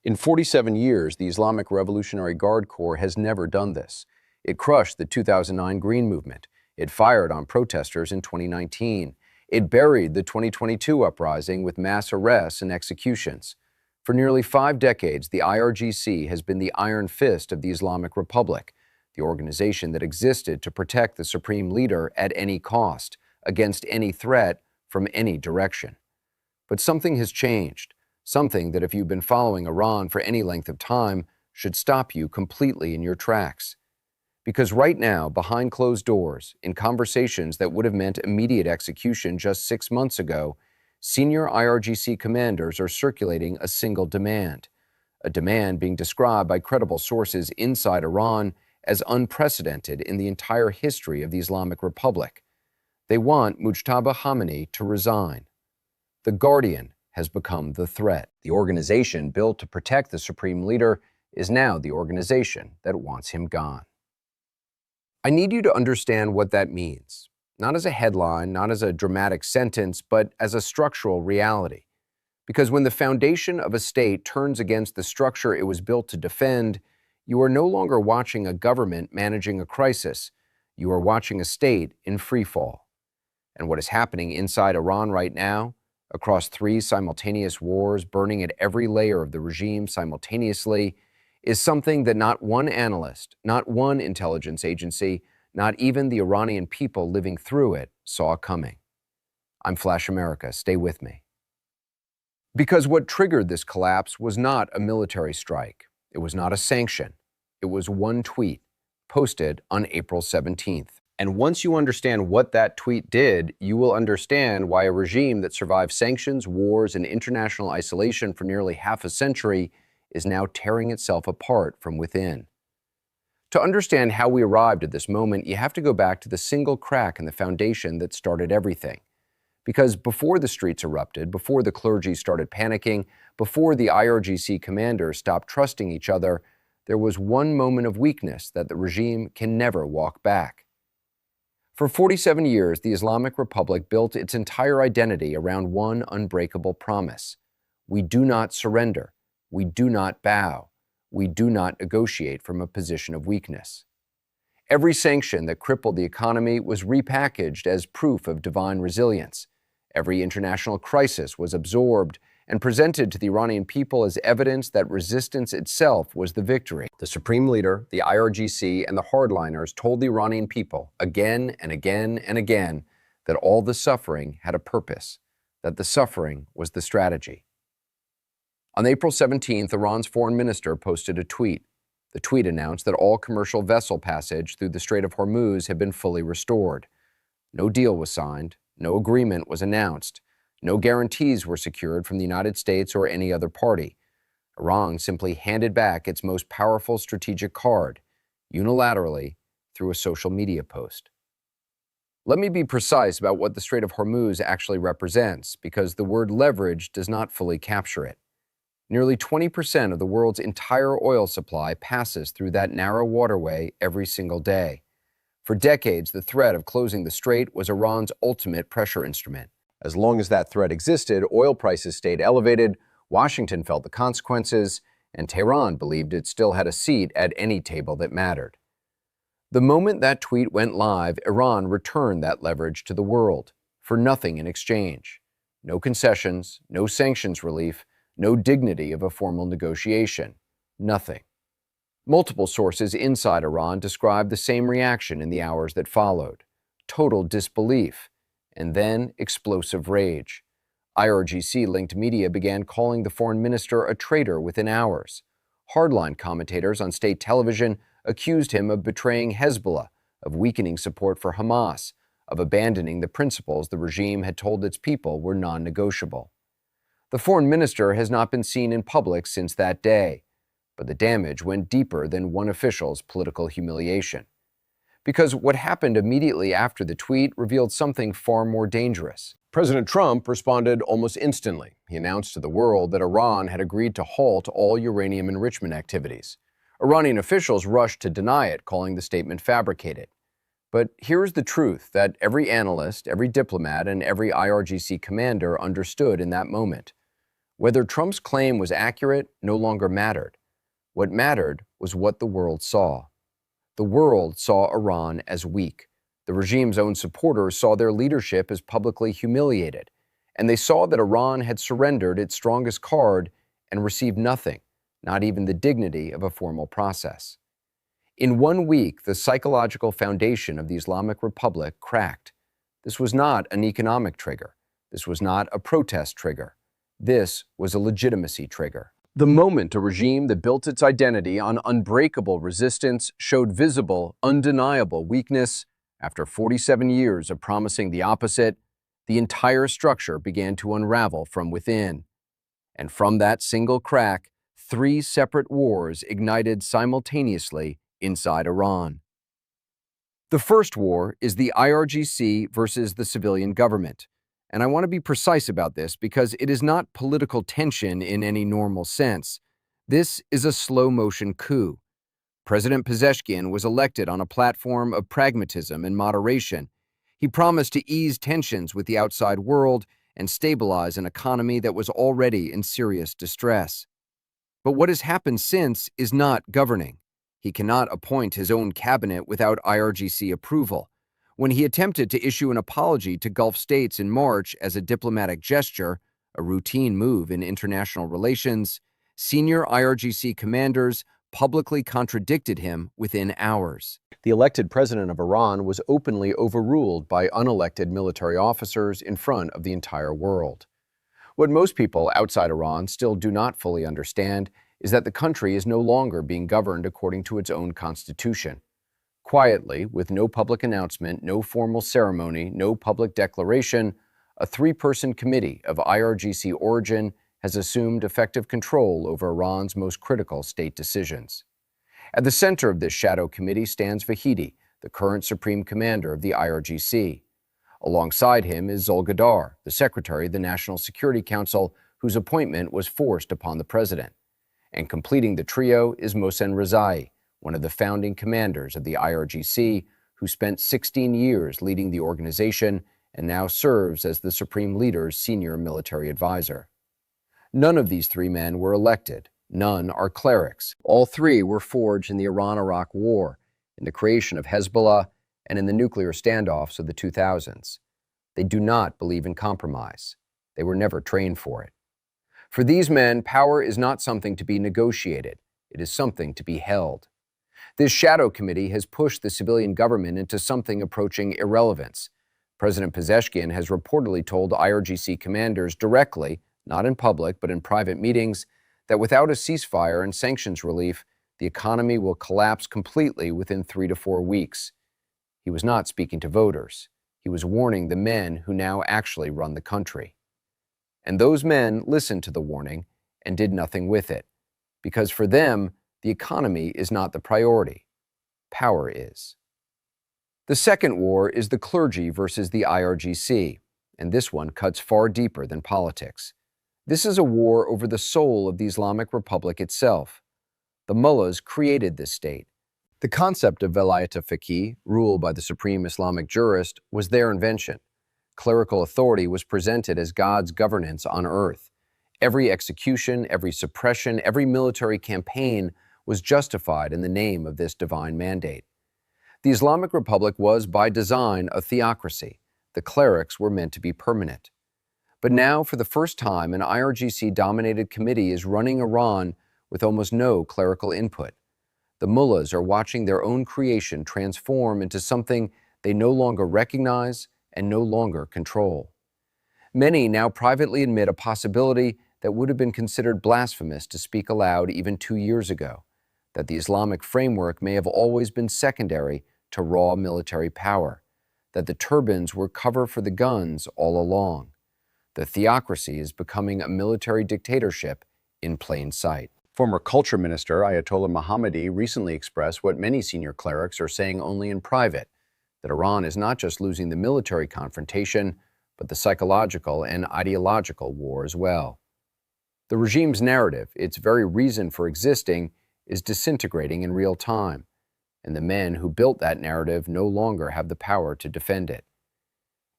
In 47 years, the Islamic Revolutionary Guard Corps has never done this. It crushed the 2009 Green Movement. It fired on protesters in 2019. It buried the 2022 uprising with mass arrests and executions. For nearly 5 decades, the IRGC has been the iron fist of the Islamic Republic, the organization that existed to protect the Supreme Leader at any cost, against any threat, from any direction. But something has changed. Something that, if you've been following Iran for any length of time, should stop you completely in your tracks. Because right now, behind closed doors, in conversations that would have meant immediate execution just 6 months ago, senior IRGC commanders are circulating a single demand, a demand being described by credible sources inside Iran as unprecedented in the entire history of the Islamic Republic. They want Mujtaba Khamenei to resign. The Guardian has become the threat. The organization built to protect the Supreme Leader is now the organization that wants him gone. I need you to understand what that means, not as a headline, not as a dramatic sentence, but as a structural reality. Because when the foundation of a state turns against the structure it was built to defend, you are no longer watching a government managing a crisis. You are watching a state in free fall. And what is happening inside Iran right now, across 3 simultaneous wars burning at every layer of the regime simultaneously, is something that not one analyst, not one intelligence agency, not even the Iranian people living through it saw coming. I'm Flash America. Stay with me. Because what triggered this collapse was not a military strike. It was not a sanction. It was one tweet posted on April 17th. And once you understand what that tweet did, you will understand why a regime that survived sanctions, wars, and international isolation for nearly half a century is now tearing itself apart from within. To understand how we arrived at this moment, you have to go back to the single crack in the foundation that started everything. Because before the streets erupted, before the clergy started panicking, before the IRGC commanders stopped trusting each other, there was one moment of weakness that the regime can never walk back. For 47 years, the Islamic Republic built its entire identity around one unbreakable promise. We do not surrender. We do not bow. We do not negotiate from a position of weakness. Every sanction that crippled the economy was repackaged as proof of divine resilience. Every international crisis was absorbed and presented to the Iranian people as evidence that resistance itself was the victory. The Supreme Leader, the IRGC, and the hardliners told the Iranian people again and again and again that all the suffering had a purpose, that the suffering was the strategy. On April 17th, Iran's foreign minister posted a tweet. The tweet announced that all commercial vessel passage through the Strait of Hormuz had been fully restored. No deal was signed, no agreement was announced, no guarantees were secured from the United States or any other party. Iran simply handed back its most powerful strategic card, unilaterally, through a social media post. Let me be precise about what the Strait of Hormuz actually represents, because the word leverage does not fully capture it. Nearly 20% of the world's entire oil supply passes through that narrow waterway every single day. For decades, the threat of closing the strait was Iran's ultimate pressure instrument. As long as that threat existed, oil prices stayed elevated, Washington felt the consequences, and Tehran believed it still had a seat at any table that mattered. The moment that tweet went live, Iran returned that leverage to the world, for nothing in exchange. No concessions, no sanctions relief, no dignity of a formal negotiation. Nothing. Multiple sources inside Iran described the same reaction in the hours that followed. Total disbelief, and then explosive rage. IRGC-linked media began calling the foreign minister a traitor within hours. Hardline commentators on state television accused him of betraying Hezbollah, of weakening support for Hamas, of abandoning the principles the regime had told its people were non-negotiable. The foreign minister has not been seen in public since that day, but the damage went deeper than one official's political humiliation. Because what happened immediately after the tweet revealed something far more dangerous. President Trump responded almost instantly. He announced to the world that Iran had agreed to halt all uranium enrichment activities. Iranian officials rushed to deny it, calling the statement fabricated. But here's the truth that every analyst, every diplomat, and every IRGC commander understood in that moment. Whether Trump's claim was accurate no longer mattered. What mattered was what the world saw. The world saw Iran as weak. The regime's own supporters saw their leadership as publicly humiliated, and they saw that Iran had surrendered its strongest card and received nothing, not even the dignity of a formal process. In 1 week, the psychological foundation of the Islamic Republic cracked. This was not an economic trigger. This was not a protest trigger. This was a legitimacy trigger. The moment a regime that built its identity on unbreakable resistance showed visible, undeniable weakness, after 47 years of promising the opposite, the entire structure began to unravel from within. And from that single crack, 3 separate wars ignited simultaneously inside Iran. The first war is the IRGC versus the civilian government. And I want to be precise about this because it is not political tension in any normal sense. This is a slow-motion coup. President Pezeshkian was elected on a platform of pragmatism and moderation. He promised to ease tensions with the outside world and stabilize an economy that was already in serious distress. But what has happened since is not governing. He cannot appoint his own cabinet without IRGC approval. When he attempted to issue an apology to Gulf states in March as a diplomatic gesture, a routine move in international relations, senior IRGC commanders publicly contradicted him within hours. The elected president of Iran was openly overruled by unelected military officers in front of the entire world. What most people outside Iran still do not fully understand is that the country is no longer being governed according to its own constitution. Quietly, with no public announcement, no formal ceremony, no public declaration, a 3-person committee of IRGC origin has assumed effective control over Iran's most critical state decisions. At the center of this shadow committee stands Vahidi, the current supreme commander of the IRGC. Alongside him is Zulgadar, the secretary of the National Security Council, whose appointment was forced upon the president. And completing the trio is Mohsen Rezai, one of the founding commanders of the IRGC, who spent 16 years leading the organization and now serves as the Supreme Leader's senior military advisor. None of these 3 men were elected. None are clerics. All 3 were forged in the Iran-Iraq War, in the creation of Hezbollah, and in the nuclear standoffs of the 2000s. They do not believe in compromise. They were never trained for it. For these men, power is not something to be negotiated. It is something to be held. This shadow committee has pushed the civilian government into something approaching irrelevance. President Pezeshkian has reportedly told IRGC commanders directly, not in public but in private meetings, that without a ceasefire and sanctions relief, the economy will collapse completely within 3 to 4 weeks. He was not speaking to voters. He was warning the men who now actually run the country. And those men listened to the warning and did nothing with it, because for them, the economy is not the priority. Power is. The second war is the clergy versus the IRGC, and this one cuts far deeper than politics. This is a war over the soul of the Islamic Republic itself. The mullahs created this state. The concept of velayat al-faqih, rule by the supreme Islamic jurist, was their invention. Clerical authority was presented as God's governance on earth. Every execution, every suppression, every military campaign was justified in the name of this divine mandate. The Islamic Republic was, by design, a theocracy. The clerics were meant to be permanent. But now, for the first time, an IRGC-dominated committee is running Iran with almost no clerical input. The mullahs are watching their own creation transform into something they no longer recognize and no longer control. Many now privately admit a possibility that would have been considered blasphemous to speak aloud even 2 years ago, that the Islamic framework may have always been secondary to raw military power, that the turbans were cover for the guns all along. The theocracy is becoming a military dictatorship in plain sight. Former Culture Minister Ayatollah Mohammadi recently expressed what many senior clerics are saying only in private, that Iran is not just losing the military confrontation, but the psychological and ideological war as well. The regime's narrative, its very reason for existing, is disintegrating in real time, and the men who built that narrative no longer have the power to defend it.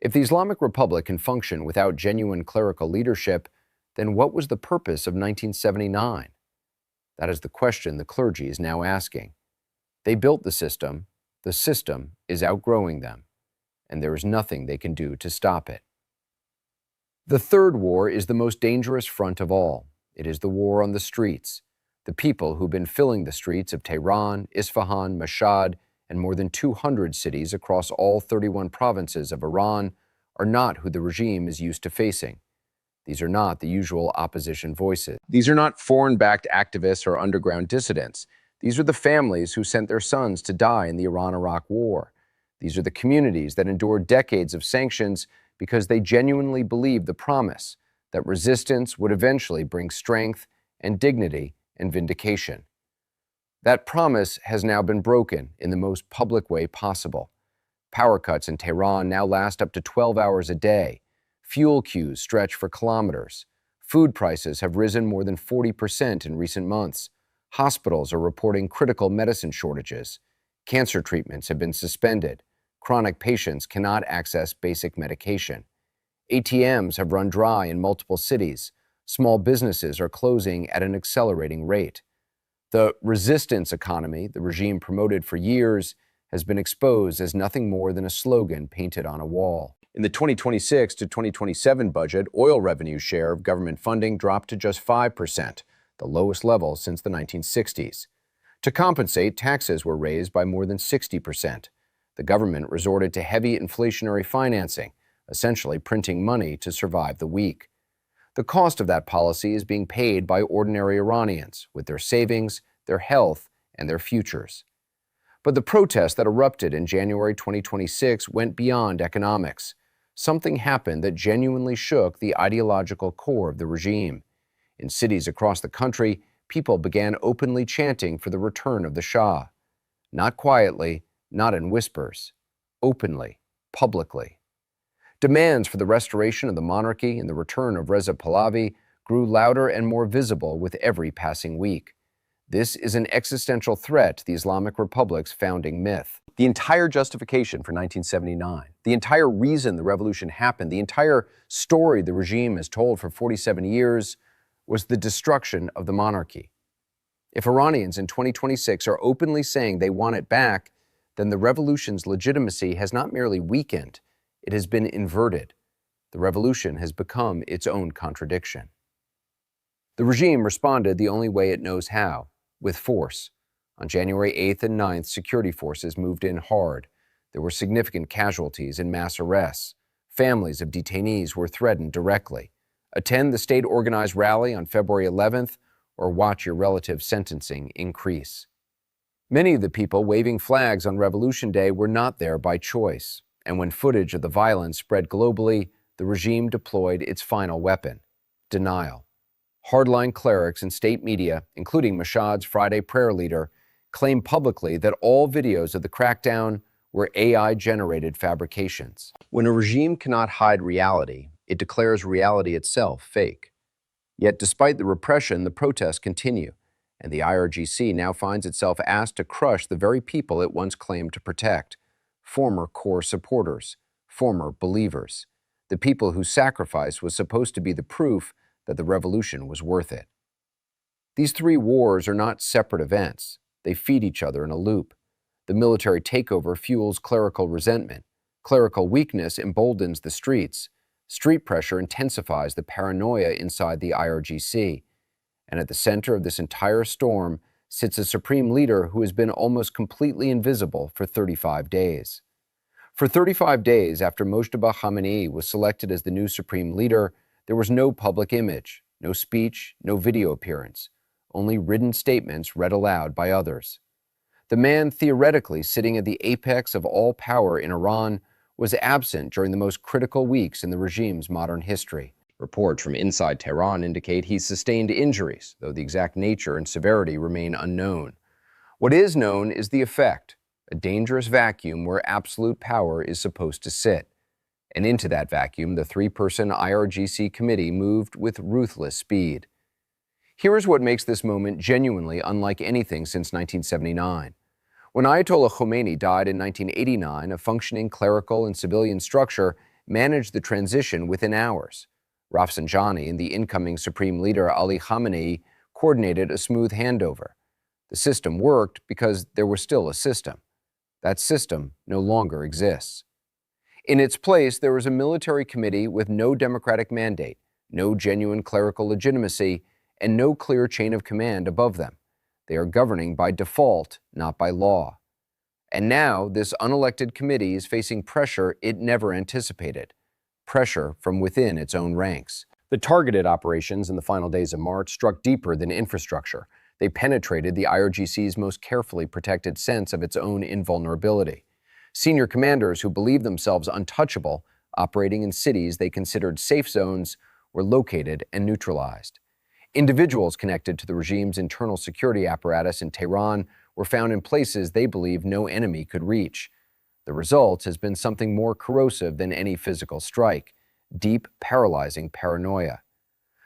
If the Islamic Republic can function without genuine clerical leadership, Then what was the purpose of 1979? That is the question the clergy is now asking. They built the system is outgrowing them, and there is nothing they can do to stop it. The third war is the most dangerous front of all. It is the war on the streets. The people who've been filling the streets of Tehran, Isfahan, Mashhad, and more than 200 cities across all 31 provinces of Iran are not who the regime is used to facing. These are not the usual opposition voices. These are not foreign-backed activists or underground dissidents. These are the families who sent their sons to die in the Iran-Iraq War. These are the communities that endured decades of sanctions because they genuinely believed the promise that resistance would eventually bring strength and dignity and vindication. That promise has now been broken in the most public way possible. Power cuts in Tehran now last up to 12 hours a day. Fuel queues stretch for kilometers. Food prices have risen more than 40% in recent months. Hospitals are reporting critical medicine shortages. Cancer treatments have been suspended. Chronic patients cannot access basic medication. ATMs have run dry in multiple cities. Small businesses are closing at an accelerating rate. The resistance economy the regime promoted for years has been exposed as nothing more than a slogan painted on a wall. In the 2026 to 2027 budget, oil revenue share of government funding dropped to just 5%, the lowest level since the 1960s. To compensate, taxes were raised by more than 60%. The government resorted to heavy inflationary financing, essentially printing money to survive the week. The cost of that policy is being paid by ordinary Iranians with their savings, their health, and their futures. But the protests that erupted in January 2026 went beyond economics. Something happened that genuinely shook the ideological core of the regime. In cities across the country, people began openly chanting for the return of the Shah. Not quietly, not in whispers, openly, publicly. Demands for the restoration of the monarchy and the return of Reza Pahlavi grew louder and more visible with every passing week. This is an existential threat to the Islamic Republic's founding myth. The entire justification for 1979, the entire reason the revolution happened, the entire story the regime has told for 47 years was the destruction of the monarchy. If Iranians in 2026 are openly saying they want it back, then the revolution's legitimacy has not merely weakened, it has been inverted. The revolution has become its own contradiction. The regime responded the only way it knows how, with force. On January 8th and 9th, security forces moved in hard. There were significant casualties and mass arrests. Families of detainees were threatened directly. Attend the state-organized rally on February 11th or watch your relative's sentencing increase. Many of the people waving flags on Revolution Day were not there by choice, and when footage of the violence spread globally, the regime deployed its final weapon: denial. Hardline clerics and state media, including Mashhad's Friday prayer leader, claimed publicly that all videos of the crackdown were AI-generated fabrications. When a regime cannot hide reality, it declares reality itself fake. Yet despite the repression, the protests continue, and the IRGC now finds itself asked to crush the very people it once claimed to protect: former core supporters, former believers, the people whose sacrifice was supposed to be the proof that the revolution was worth it. These three wars are not separate events. They feed each other in a loop. The military takeover fuels clerical resentment. Clerical weakness emboldens the streets. Street pressure intensifies the paranoia inside the IRGC. And at the center of this entire storm sits a supreme leader who has been almost completely invisible for 35 days. For 35 days after Mojtaba Khamenei was selected as the new supreme leader, there was no public image, no speech, no video appearance, only written statements read aloud by others. The man theoretically sitting at the apex of all power in Iran was absent during the most critical weeks in the regime's modern history. Reports from inside Tehran indicate he sustained injuries, though the exact nature and severity remain unknown. What is known is the effect, a dangerous vacuum where absolute power is supposed to sit. And into that vacuum, the three-person IRGC committee moved with ruthless speed. Here is what makes this moment genuinely unlike anything since 1979. When Ayatollah Khamenei died in 1989, a functioning clerical and civilian structure managed the transition within hours. Rafsanjani and the incoming Supreme Leader Ali Khamenei coordinated a smooth handover. The system worked because there was still a system. That system no longer exists. In its place, there was a military committee with no democratic mandate, no genuine clerical legitimacy, and no clear chain of command above them. They are governing by default, not by law. And now, this unelected committee is facing pressure it never anticipated, pressure from within its own ranks. The targeted operations in the final days of March struck deeper than infrastructure. They penetrated the IRGC's most carefully protected sense of its own invulnerability. Senior commanders who believed themselves untouchable, operating in cities they considered safe zones, were located and neutralized. Individuals connected to the regime's internal security apparatus in Tehran were found in places they believed no enemy could reach. The result has been something more corrosive than any physical strike: deep, paralyzing paranoia.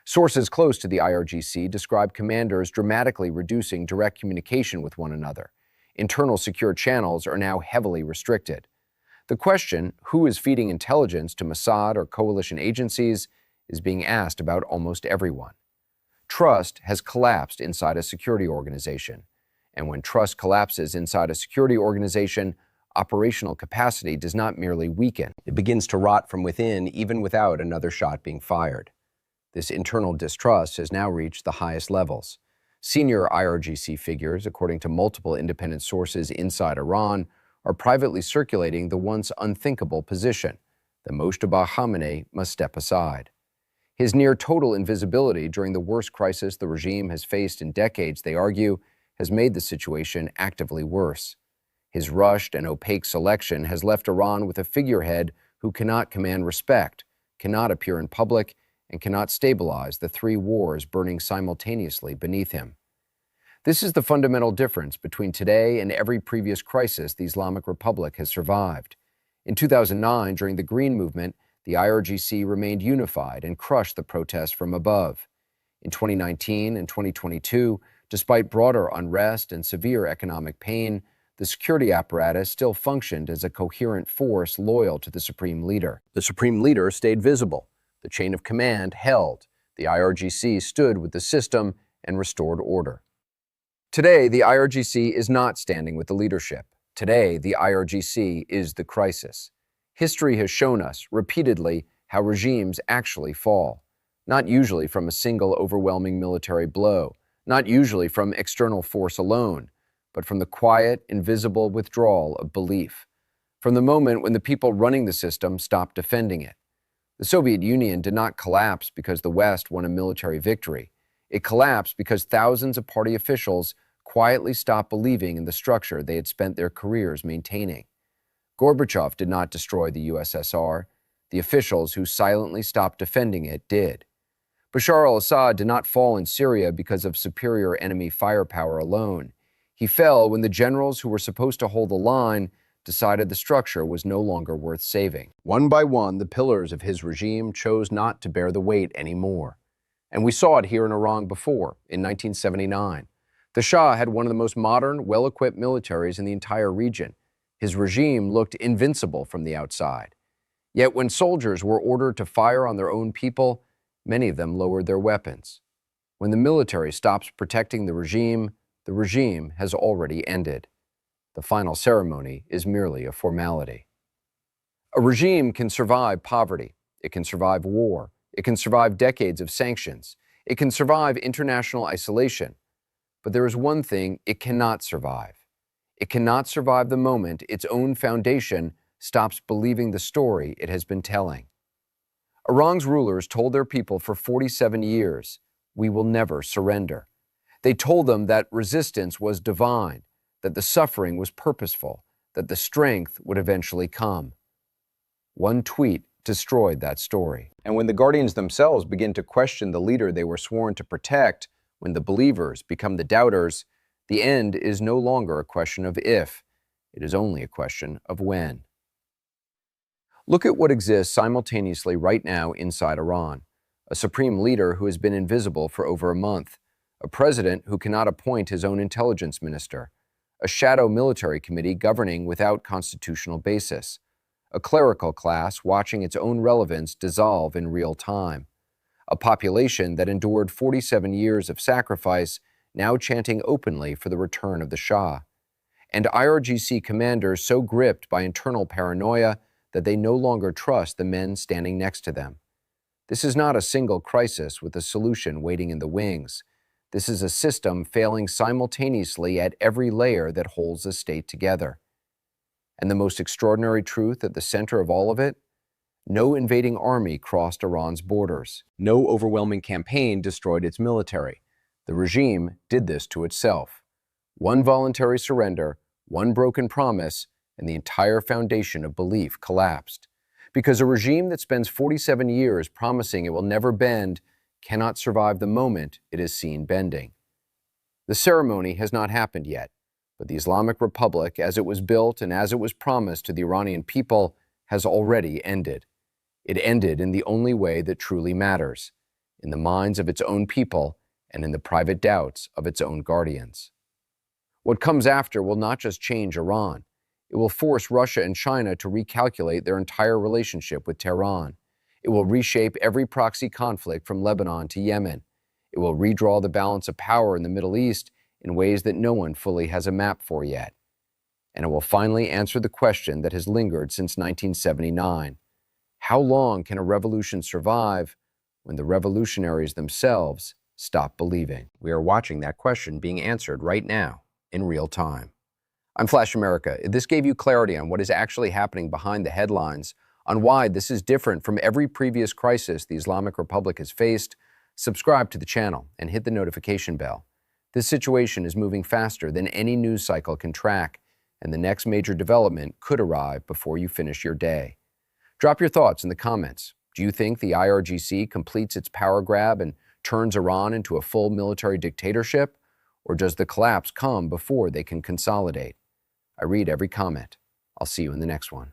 Sources close to the IRGC describe commanders dramatically reducing direct communication with one another. Internal secure channels are now heavily restricted. The question, who is feeding intelligence to Mossad or coalition agencies, is being asked about almost everyone. Trust has collapsed inside a security organization. And when trust collapses inside a security organization, operational capacity does not merely weaken. It begins to rot from within, even without another shot being fired. This internal distrust has now reached the highest levels. Senior IRGC figures, according to multiple independent sources inside Iran, are privately circulating the once unthinkable position that Mojtaba Khamenei must step aside. His near-total invisibility during the worst crisis the regime has faced in decades, they argue, has made the situation actively worse. His rushed and opaque selection has left Iran with a figurehead who cannot command respect, cannot appear in public, and cannot stabilize the three wars burning simultaneously beneath him. This is the fundamental difference between today and every previous crisis the Islamic Republic has survived. In 2009, during the Green Movement, the IRGC remained unified and crushed the protests from above. In 2019 and 2022, despite broader unrest and severe economic pain, the security apparatus still functioned as a coherent force loyal to the Supreme Leader. The Supreme Leader stayed visible. The chain of command held. The IRGC stood with the system and restored order. Today, the IRGC is not standing with the leadership. Today, the IRGC is the crisis. History has shown us, repeatedly, how regimes actually fall. Not usually from a single overwhelming military blow, not usually from external force alone, but from the quiet, invisible withdrawal of belief. From the moment when the people running the system stopped defending it. The Soviet Union did not collapse because the West won a military victory. It collapsed because thousands of party officials quietly stopped believing in the structure they had spent their careers maintaining. Gorbachev did not destroy the USSR. The officials who silently stopped defending it did. Bashar al-Assad did not fall in Syria because of superior enemy firepower alone. He fell when the generals who were supposed to hold the line decided the structure was no longer worth saving. One by one, the pillars of his regime chose not to bear the weight anymore. And we saw it here in Iran before, in 1979. The Shah had one of the most modern, well-equipped militaries in the entire region. His regime looked invincible from the outside. Yet when soldiers were ordered to fire on their own people, many of them lowered their weapons. When the military stops protecting the regime has already ended. The final ceremony is merely a formality. A regime can survive poverty. It can survive war. It can survive decades of sanctions. It can survive international isolation. But there is one thing it cannot survive. It cannot survive the moment its own foundation stops believing the story it has been telling. Iran's rulers told their people for 47 years, "We will never surrender." They told them that resistance was divine, that the suffering was purposeful, that the strength would eventually come. One tweet destroyed that story. And when the guardians themselves begin to question the leader they were sworn to protect, when the believers become the doubters, the end is no longer a question of if, it is only a question of when. Look at what exists simultaneously right now inside Iran. A supreme leader who has been invisible for over a month, a president who cannot appoint his own intelligence minister, a shadow military committee governing without constitutional basis, a clerical class watching its own relevance dissolve in real time, a population that endured 47 years of sacrifice, now chanting openly for the return of the Shah, and IRGC commanders so gripped by internal paranoia that they no longer trust the men standing next to them. This is not a single crisis with a solution waiting in the wings. This is a system failing simultaneously at every layer that holds the state together. And the most extraordinary truth at the center of all of it? No invading army crossed Iran's borders. No overwhelming campaign destroyed its military. The regime did this to itself. One voluntary surrender, one broken promise, and the entire foundation of belief collapsed. Because a regime that spends 47 years promising it will never bend cannot survive the moment it is seen bending. The ceremony has not happened yet, but the Islamic Republic, as it was built and as it was promised to the Iranian people, has already ended. It ended in the only way that truly matters, in the minds of its own people and in the private doubts of its own guardians. What comes after will not just change Iran. It will force Russia and China to recalculate their entire relationship with Tehran. It will reshape every proxy conflict from Lebanon to Yemen. It will redraw the balance of power in the Middle East in ways that no one fully has a map for yet. And it will finally answer the question that has lingered since 1979. How long can a revolution survive when the revolutionaries themselves stop believing? We are watching that question being answered right now, in real time. I'm Flash America. If this gave you clarity on what is actually happening behind the headlines, on why this is different from every previous crisis the Islamic Republic has faced, subscribe to the channel and hit the notification bell. This situation is moving faster than any news cycle can track, and the next major development could arrive before you finish your day. Drop your thoughts in the comments. Do you think the IRGC completes its power grab and turns Iran into a full military dictatorship? Or does the collapse come before they can consolidate? I read every comment. I'll see you in the next one.